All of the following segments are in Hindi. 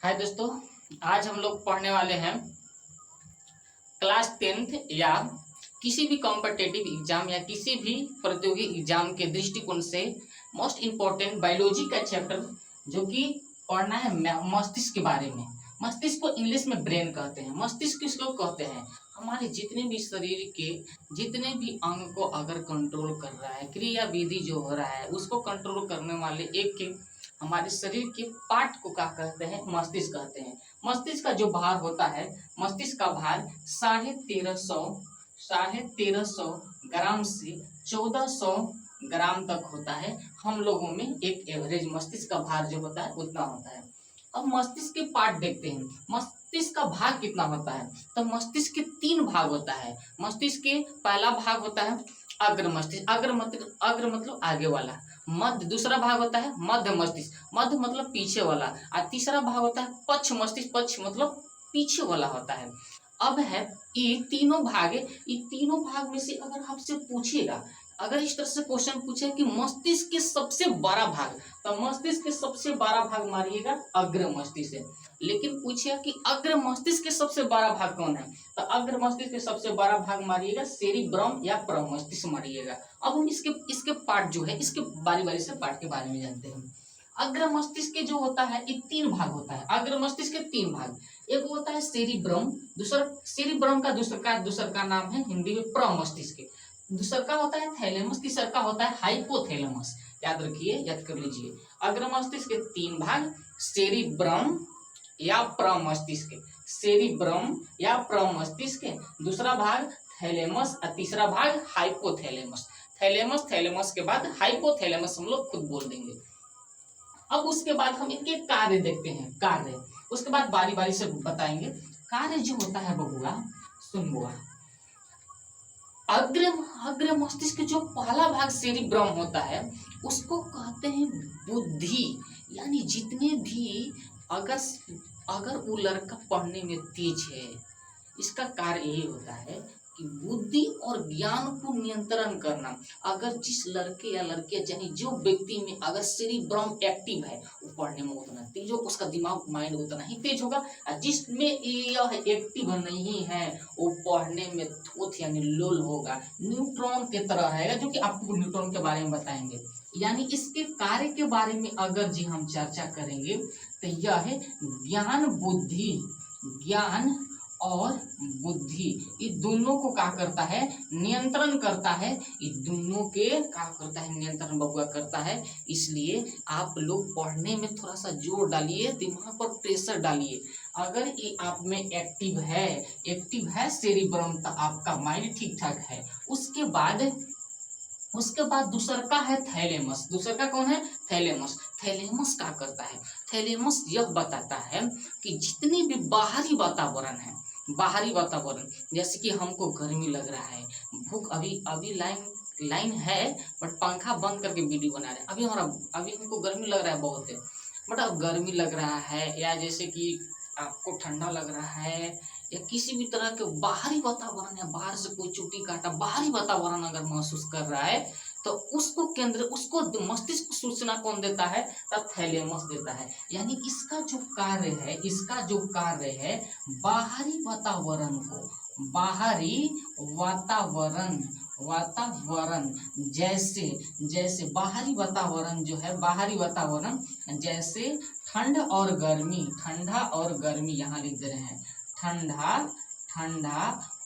हाय दोस्तों, आज हम लोग पढ़ने वाले हैं क्लास 10th या किसी भी कॉम्पिटिटिव एग्जाम या किसी भी प्रतियोगी एग्जाम के दृष्टिकोण से मोस्ट इम्पोर्टेंट बायोलॉजी का चैप्टर जो कि पढ़ना है मस्तिष्क के बारे में। मस्तिष्क को इंग्लिश में ब्रेन कहते हैं। मस्तिष्क किसको कहते हैं? हमारे जितने भी शरीर के जितने भी अंग को अगर कंट्रोल कर रहा है, क्रिया विधि जो हो रहा है उसको कंट्रोल करने वाले एक के हमारे शरीर के पार्ट को क्या कहते हैं? मस्तिष्क कहते हैं। मस्तिष्क का जो भार होता है, मस्तिष्क का भार 1350 ग्राम से 1400 ग्राम तक होता है। हम लोगों में एक एवरेज मस्तिष्क का भार जो होता है उतना होता है। अब मस्तिष्क के पार्ट देखते हैं, मस्तिष्क का भाग कितना होता है। तो मस्तिष्क के 3 भाग होता है। मस्तिष्क के पहला भाग होता है अग्र मस्तिष्क, अग्र मतलब आगे वाला। मध्य दूसरा भाग होता है मध्य मस्तिष्क, मध्य मतलब पीछे वाला। और तीसरा भाग होता है पक्ष मस्तिष्क, पक्ष मतलब पीछे वाला होता है। अब है ये तीनों भाग में से अगर आपसे पूछेगा, अगर इस तरह से क्वेश्चन पूछे कि मस्तिष्क के सबसे बड़ा भाग, तो मस्तिष्क के सबसे बड़ा भाग मारिएगा अग्र मस्तिष्क है। लेकिन पूछेगा कि अग्र मस्तिष्क के सबसे बड़ा भाग कौन है, तो अग्र मस्तिष्क के सबसे बड़ा भाग मारिएगा सेरिब्रम या प्रमस्तिष्क मारिएगा। अब हम इसके पार्ट जो है, इसके बारी बारी से पार्ट के बारे में जानते हैं। अग्र मस्तिष्क के जो होता है ये 3 भाग होता है। अग्र मस्तिष्क के 3 भाग, एक होता है सेरिब्रम, दूसरा सेरिब्रम का दूसरा का नाम है हिंदी में प्रमस्तिष्क, दूसरा का होता है थैलेमस, तीसरा का होता है हाइपोथैलेमस। याद रखिए, याद कर लीजिए। अग्र मस्तिष्क के 3 भाग, सेरिब्रम या प्रमस्तिष्क, सेरिब्रम या प्रमस्तिष्क, दूसरा भाग थैलेमस और तीसरा भाग हाइपोथैलेमस। थैलेमस के बाद हाइपोथैलेमस हम लोग खुद बोल देंगे। अब उसके बाद हम इनके कार्य देखते हैं, कार्य उसके बाद बारी बारी से बताएंगे। कार्य जो होता है बबुआ, सुन बुआ, अग्र मस्तिष्क जो पहला भाग सेरिब्रम होता है उसको कहते हैं बुद्धि। यानी जितने भी अगर वो लड़का पढ़ने में तेज है, इसका कार्य यही होता है कि बुद्धि और ज्ञान को नियंत्रण करना। अगर जिस लड़के या लड़कियां चाहे जो व्यक्ति में अगर सेरिब्रम एक्टिव है वो पढ़ने में उतना तेज हो, उसका दिमाग माइंड उतना ही तेज होगा। और जिसमें यह एक्टिव नहीं है वो पढ़ने में थोथ यानी लोल होगा, न्यूट्रॉन की तरह रहेगा, जो कि आपको न्यूट्रॉन के बारे में बताएंगे। यानी इसके कार्य के बारे में अगर जी हम चर्चा करेंगे तो यह है ज्ञान बुद्धि, ज्ञान और बुद्धि, ये दोनों को क्या करता है? नियंत्रण करता है। ये दोनों के क्या करता है? नियंत्रण बबुआ करता है। इसलिए आप लोग पढ़ने में थोड़ा सा जोर डालिए, दिमाग पर प्रेशर डालिए। अगर ये आप में एक्टिव है सेरिब्रम, तो आपका माइंड ठीक ठाक है। उसके बाद दूसरा का है थैलेमस। दूसरा का कौन है? थैलेमस। थैलेमस क्या करता है? थैलेमस यह बताता है कि जितने भी बाहरी वातावरण है, बाहरी वातावरण जैसे कि हमको गर्मी लग रहा है, भूख, अभी लाइन है बट पंखा बंद करके वीडियो बना रहे हैं। अभी हमको गर्मी लग रहा है बहुत है, बट अब गर्मी लग रहा है, या जैसे कि आपको ठंडा लग रहा है, या किसी भी तरह के बाहरी वातावरण है, बाहर से कोई चोटी काटा बाहरी वातावरण अगर महसूस कर रहा है, तो उसको मस्तिष्क को सूचना कौन देता है? तब थैलेमस देता है। यानी इसका जो कार्य है बाहरी वातावरण जैसे बाहरी वातावरण जो है, बाहरी वातावरण जैसे ठंडा और गर्मी यहाँ लिख दे रहे हैं, ठंडा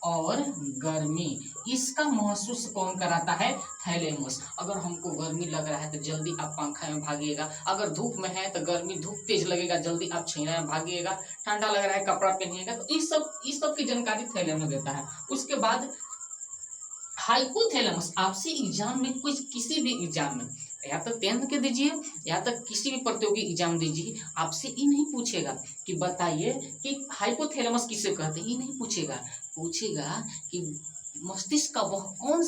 और गर्मी, इसका महसूस कौन कराता है? थैलेमस। अगर हमको गर्मी लग रहा है तो जल्दी आप पंखा में भागिएगा, अगर धूप में है तो धूप तेज लगेगा, जल्दी आप छैना में भागिएगा, ठंडा लग रहा है कपड़ा पहनिएगा। तो इस सब की जानकारी थैलेमस देता है। उसके बाद हाइपोथैलेमस, आपसे एग्जाम में किसी भी एग्जाम में, या तो 10th के दीजिए या तो किसी भी प्रतियोगी एग्जाम दीजिए, आपसे ये नहीं पूछेगा कि बताइए कि हाइपोथैलेमस किसे कहते हैं, ये नहीं पूछेगा कि मस्तिष्क का वह कौन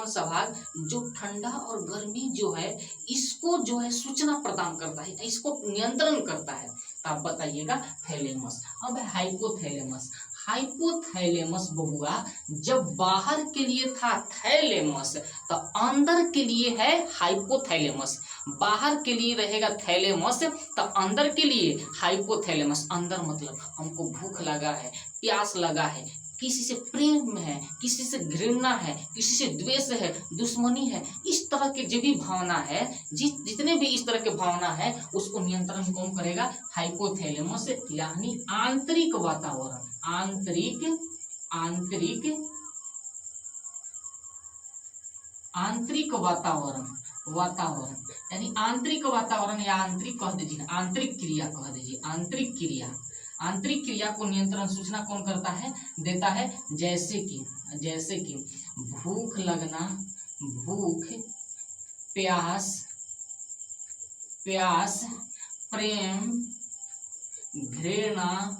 सा भाग जो ठंडा और गर्मी जो है इसको जो है सूचना प्रदान करता है, इसको नियंत्रण करता है, तो आप बताइएगा थैलेमस। अब हाइपोथैलेमस बबुआ जब बाहर के लिए था थैलेमस, तो अंदर के लिए है हाइपोथैलेमस। बाहर के लिए रहेगा थैलेमस, तो अंदर के लिए हाइपोथैलेमस। अंदर मतलब हमको भूख लगा है, प्यास लगा है, किसी से प्रेम है, किसी से घृणा है, किसी से द्वेष है, दुश्मनी है, इस तरह के जो भी भावना है, जितने भी इस तरह के भावना है, उसको नियंत्रण कौन करेगा? हाइपोथैलेमस, यानी आंतरिक वातावरण। आंतरिक वातावरण यानी आंतरिक वातावरण या आंतरिक कह दीजिए, आंतरिक क्रिया कह दीजिए, आंतरिक क्रिया को नियंत्रण सूचना कौन करता है? देता है। जैसे कि भूख लगना, भूख, प्यास, प्रेम, घृणा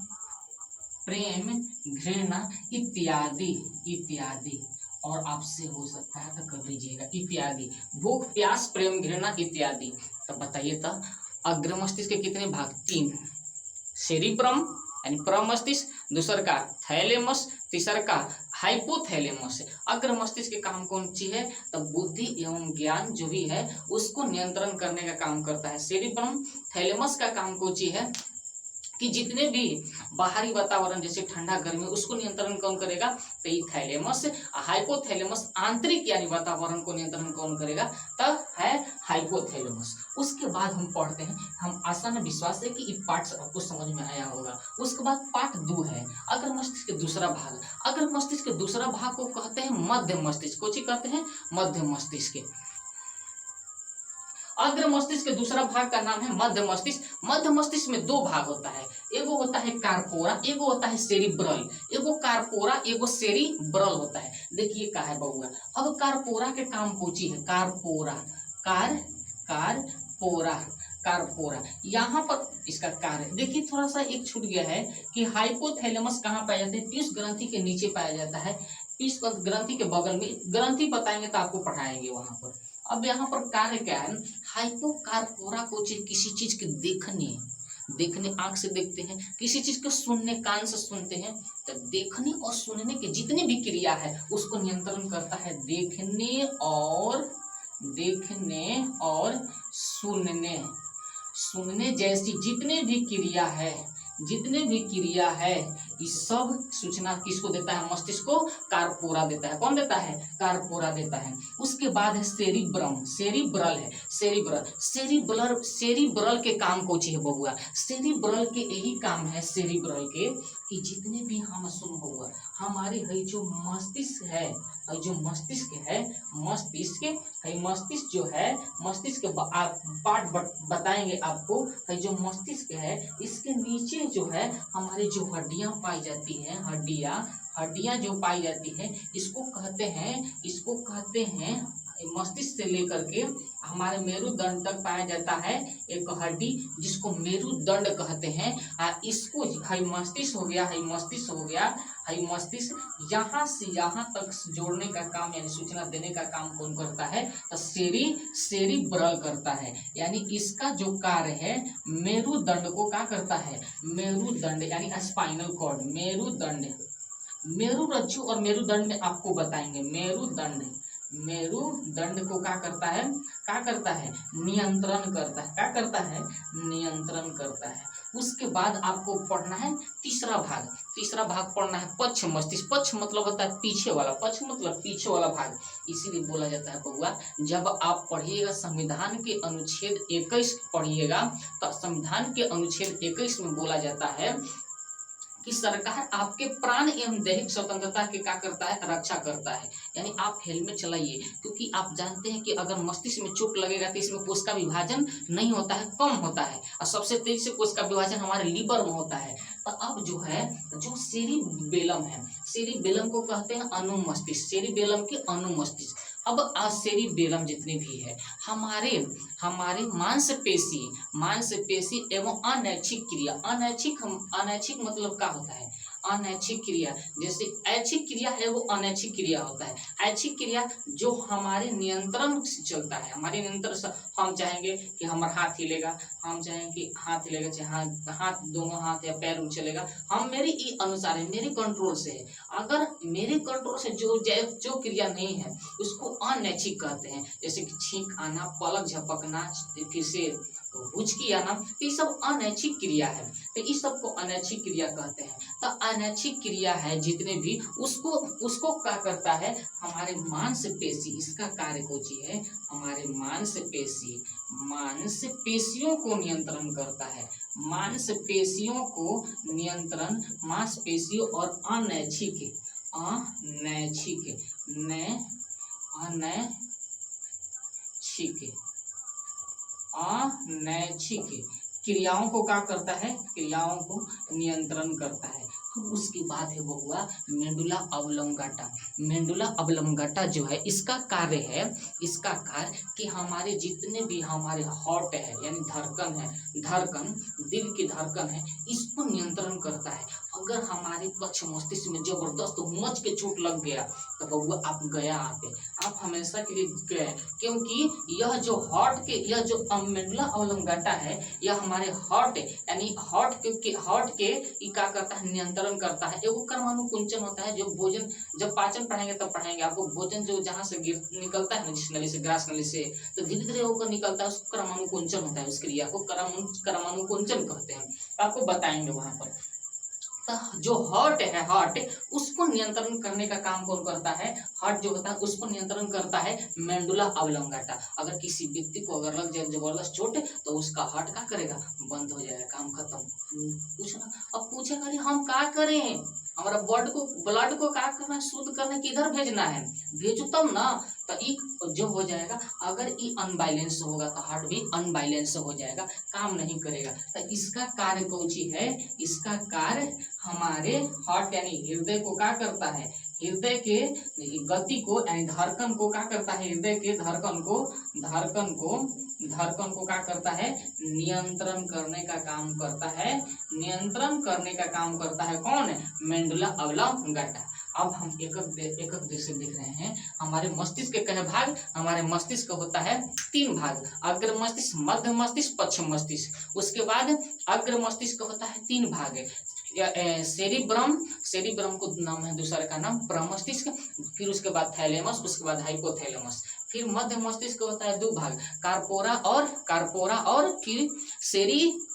इत्यादि। और आपसे हो सकता है तो कर लीजिएगा, इत्यादि। भूख, प्यास, प्रेम, घृणा इत्यादि। तो बताइए तो अग्र मस्तिष्क के कितने भाग? 3। सेरिब्रम यानी प्रमस्तिष्क, दूसर का थैलेमस, तीसर का हाइपोथैलेमस। अग्र मस्तिष्क के काम कौन सी है? तो बुद्धि एवं ज्ञान जो भी है उसको नियंत्रण करने का काम करता है। सेरिब्रम, थैलेमस का काम कौन सी है? कि जितने भी बाहरी वातावरण जैसे ठंडा गर्मी उसको नियंत्रण कौन करेगा? तो ये थैलेमस। हाइपोथैलेमस आंतरिक यानी वातावरण को नियंत्रण कौन करेगा? तब है हाइपोथैलेमस। उसके बाद हम पढ़ते हैं, हम आशा में विश्वास है कि ये पाठ आपको समझ में आया होगा। उसके बाद पाठ 2 है अग्र मस्तिष्क के दूसरा भाग। अग्र मस्तिष्क के दूसरा भाग को कहते हैं मध्य मस्तिष्क। को कहते हैं मध्य मस्तिष्क। अग्र मस्तिष्क के दूसरा भाग का नाम है मध्य मस्तिष्क। मध्य मस्तिष्क में 2 भाग होता है, एगो होता है कार्पोरा, एगो होता है सेरिब्रल। एगो कार्पोरा, एगो सेरिब्रल होता है। देखिए क्या है बउआ, अब कार्पोरा के काम पूछी है। कारपोरा यहाँ पर इसका कार्य देखिए, थोड़ा सा एक छूट गया है कि हाइपोथैलेमस कहाँ पाया जाता है? पीयूष ग्रंथि के नीचे पाया जाता है। पीयूष ग्रंथि के बगल में, ग्रंथि बताएंगे तो आपको पढ़ाएंगे वहां पर। अब यहाँ पर कार्य क्या है? हाइपोकार्पोरा को किसी चीज के देखने आंख से देखते हैं, किसी चीज को सुनने कान से सुनते हैं। तो देखने और सुनने की जितनी भी क्रिया है उसको नियंत्रण करता है। देखने और सुनने जैसी जितने भी क्रिया है इस सब सूचना किसको देता है? मस्तिष्क को कार्पोरा देता है। कौन देता है? कार्पोरा देता है। उसके बाद है सेरिब्रम। सेरिब्रल के काम को चाहिए बबुआ। सेरिब्रल के यही काम है, सेरिब्रल के, कि जितने भी हम सुन बबुआ हमारे है जो मस्तिष्क है, मस्तिष्क जो है, मस्तिष्क पार्ट बताएंगे आपको। जो मस्तिष्क है इसके नीचे जो है हमारे जो हड्डियां पाई जाती हैं, हड्डियां जो पाई जाती हैं, इसको कहते हैं मस्तिष्क से लेकर के हमारे मेरुदंड तक पाया जाता है एक हड्डी, जिसको मेरुदंड कहते हैं। इसको मस्तिष्क हो गया, मस्तिष्क यहाँ से यहाँ तक जोड़ने का काम यानी सूचना देने का काम कौन करता है? तो सेरिब्रल करता है। यानी इसका जो कार्य है मेरुदंड को क्या करता है? मेरुदंड यानी स्पाइनल कॉर्ड, मेरुरज्जु और मेरुदंड में आपको बताएंगे। मेरुदंड को क्या करता है? नियंत्रण करता है। उसके बाद आपको पढ़ना है तीसरा भाग पढ़ना है पक्ष मस्तिष्क। पक्ष मतलब होता है पीछे वाला, पक्ष मतलब पीछे वाला भाग। इसीलिए बोला जाता है बउआ, जब आप पढ़िएगा संविधान के अनुच्छेद 21 पढ़िएगा, तो संविधान के अनुच्छेद 21 में बोला जाता है कि सरकार आपके प्राण एवं दैहिक स्वतंत्रता के क्या करता है? रक्षा करता है। यानी आप हेलमेट चलाइए, क्योंकि आप जानते हैं कि अगर मस्तिष्क में चोट लगेगा तो इसमें कोशिका विभाजन नहीं होता है, कम होता है, और सबसे तेजी से कोशिका विभाजन हमारे लीवर में होता है। तो अब जो है जो सेरिबेलम है, सेरिबेलम को कहते हैं अनुमस्तिष्क, सेरिबेलम के अनुमस्तिष्क। अब सेरिबेलम जितने भी है हमारे मांसपेशी एवं अनैच्छिक क्रिया, अनैच्छिक मतलब क्या होता है? अनैच्छिक क्रिया, जैसे ऐच्छिक क्रिया है वो अनैच्छिक क्रिया होता है। ऐच्छिक क्रिया जो हमारे नियंत्रण से चलता है, हमारे नियंत्रण से, हम चाहेंगे कि हमारा हाथ हिलेगा, हम चाहेंगे कि हाथ हिलेगा, चाहे हाथ दोनों हाथ या पैर चलेगा, हम मेरे ई अनुसार है, मेरे कंट्रोल से है। अगर मेरे कंट्रोल से जो क्रिया नहीं है उसको अनैच्छिक कहते हैं। जैसे कि छींक आना, पलक झपकना, फिर से हुचकी आना, तो ये सब अनैच्छिक क्रिया है, तो इस सब को अनैच्छिक क्रिया कहते हैं। तो अनैच्छिक क्रिया है जितने भी, उसको क्या करता है, हमारे मांसपेशी, इसका कार्य कोची है, हमारे मांसपेशियों को नियंत्रण करता है, मांसपेशियों को नियंत्रण, मांसपेशियों और अनैच्छिक क्रियाओं को क्या करता है, क्रियाओं को नियंत्रण करता है। उसके बाद है वो हुआ मेडुला ऑब्लोंगाटा। मेडुला ऑब्लोंगाटा जो है, इसका कार्य कि हमारे जितने भी हमारे हार्ट है, यानी धड़कन, दिल की धड़कन है, इसको नियंत्रण करता है। अगर हमारे पक्ष मस्तिष्क में जबरदस्त मच के चोट लग गया तो बउआ आप गया, आप हमेशा के लिए गए, क्योंकि यह जो मेडुला ऑब्लोंगाटा है, यह हमारे हार्ट यानी हार्ट के क्या करता है, नियंत्रण करता है। एगो कर्मानुकुंचन होता है, जो भोजन जब पाचन पढ़ाएंगे तब पढ़ाएंगे आपको, भोजन जो जहाँ से निकलता है ना, जिस नली से, ग्रास नली से, तो धीरे धीरे होकर निकलता है, उसको कर्मानुकुंचन होता है, उस क्रिया को कर्मानुकुंचन कहते हैं, आपको बताएंगे वहां पर। जो हार्ट है, उसको नियंत्रण करने का काम कौन करता है, हार्ट जो होता है उसको नियंत्रण करता है मेडुला ऑब्लोंगाटा। अगर किसी व्यक्ति को अगर लग जाए जबरदस्त चोट, तो उसका हार्ट क्या करेगा, बंद हो जाएगा, काम खत्म। पूछना, अब पूछेगा हम क्या करें, हमारा ब्लड को क्या करना है, शुद्ध करने, किधर भेजना है, भेजो तब ना, तो एक जो हो जाएगा, अगर ये अनबैलेंस होगा तो हार्ट भी अनबैलेंस हो जाएगा, काम नहीं करेगा। तो इसका कार्य कौची है, इसका कार्य हमारे हार्ट यानी हृदय को क्या करता है, हृदय के गति को यानी धड़कन को क्या करता है, हृदय के धड़कन को क्या करता है, नियंत्रण करने का काम करता है, नियंत्रण करने का काम करता है कौन, मेडुला ऑब्लोंगाटा। अब हम एक दृश्य देख रहे हैं। हमारे मस्तिष्क के कई भाग, हमारे मस्तिष्क होता है 3 भाग, अग्र मस्तिष्क, मध्य मस्तिष्क, पश्चिम मस्तिष्क। उसके बाद अग्र मस्तिष्क होता है 3 भाग, सेरिब्रम को नाम है, दूसरे का नाम प्रमस्तिष्क, फिर उसके बाद थैलेमस, उसके बाद हाइपोथैलेमस। फिर मध्य मस्तिष्क होता है 2 भाग, कार्पोरा और फिर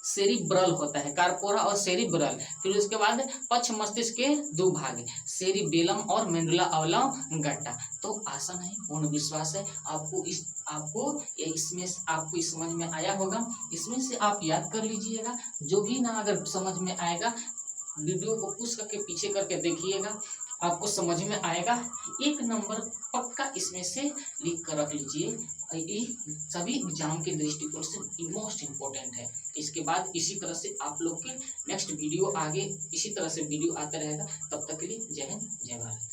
सेरिब्रल होता है, कार्पोरा और सेरिब्रल। फिर उसके बाद पश्च मस्तिष्क के 2 भाग, सेरिबेलम और मेडुला ऑब्लोंगाटा। तो आशा नहीं, पूर्ण विश्वास है आपको इसमें आपको समझ में आया होगा। इसमें से आप याद कर लीजिएगा, जो भी ना अगर समझ में आएगा, वीडियो को पुश करके पीछे करके देखिएगा, आपको समझ में आएगा। 1 नंबर पक्का इसमें से लिख कर रख लीजिए, ये सभी एग्जाम के दृष्टिकोण से मोस्ट इम्पोर्टेंट है। इसके बाद इसी तरह से आप लोग के नेक्स्ट वीडियो आगे इसी तरह से वीडियो आता रहेगा। तब तक के लिए जय हिंद, जय भारत।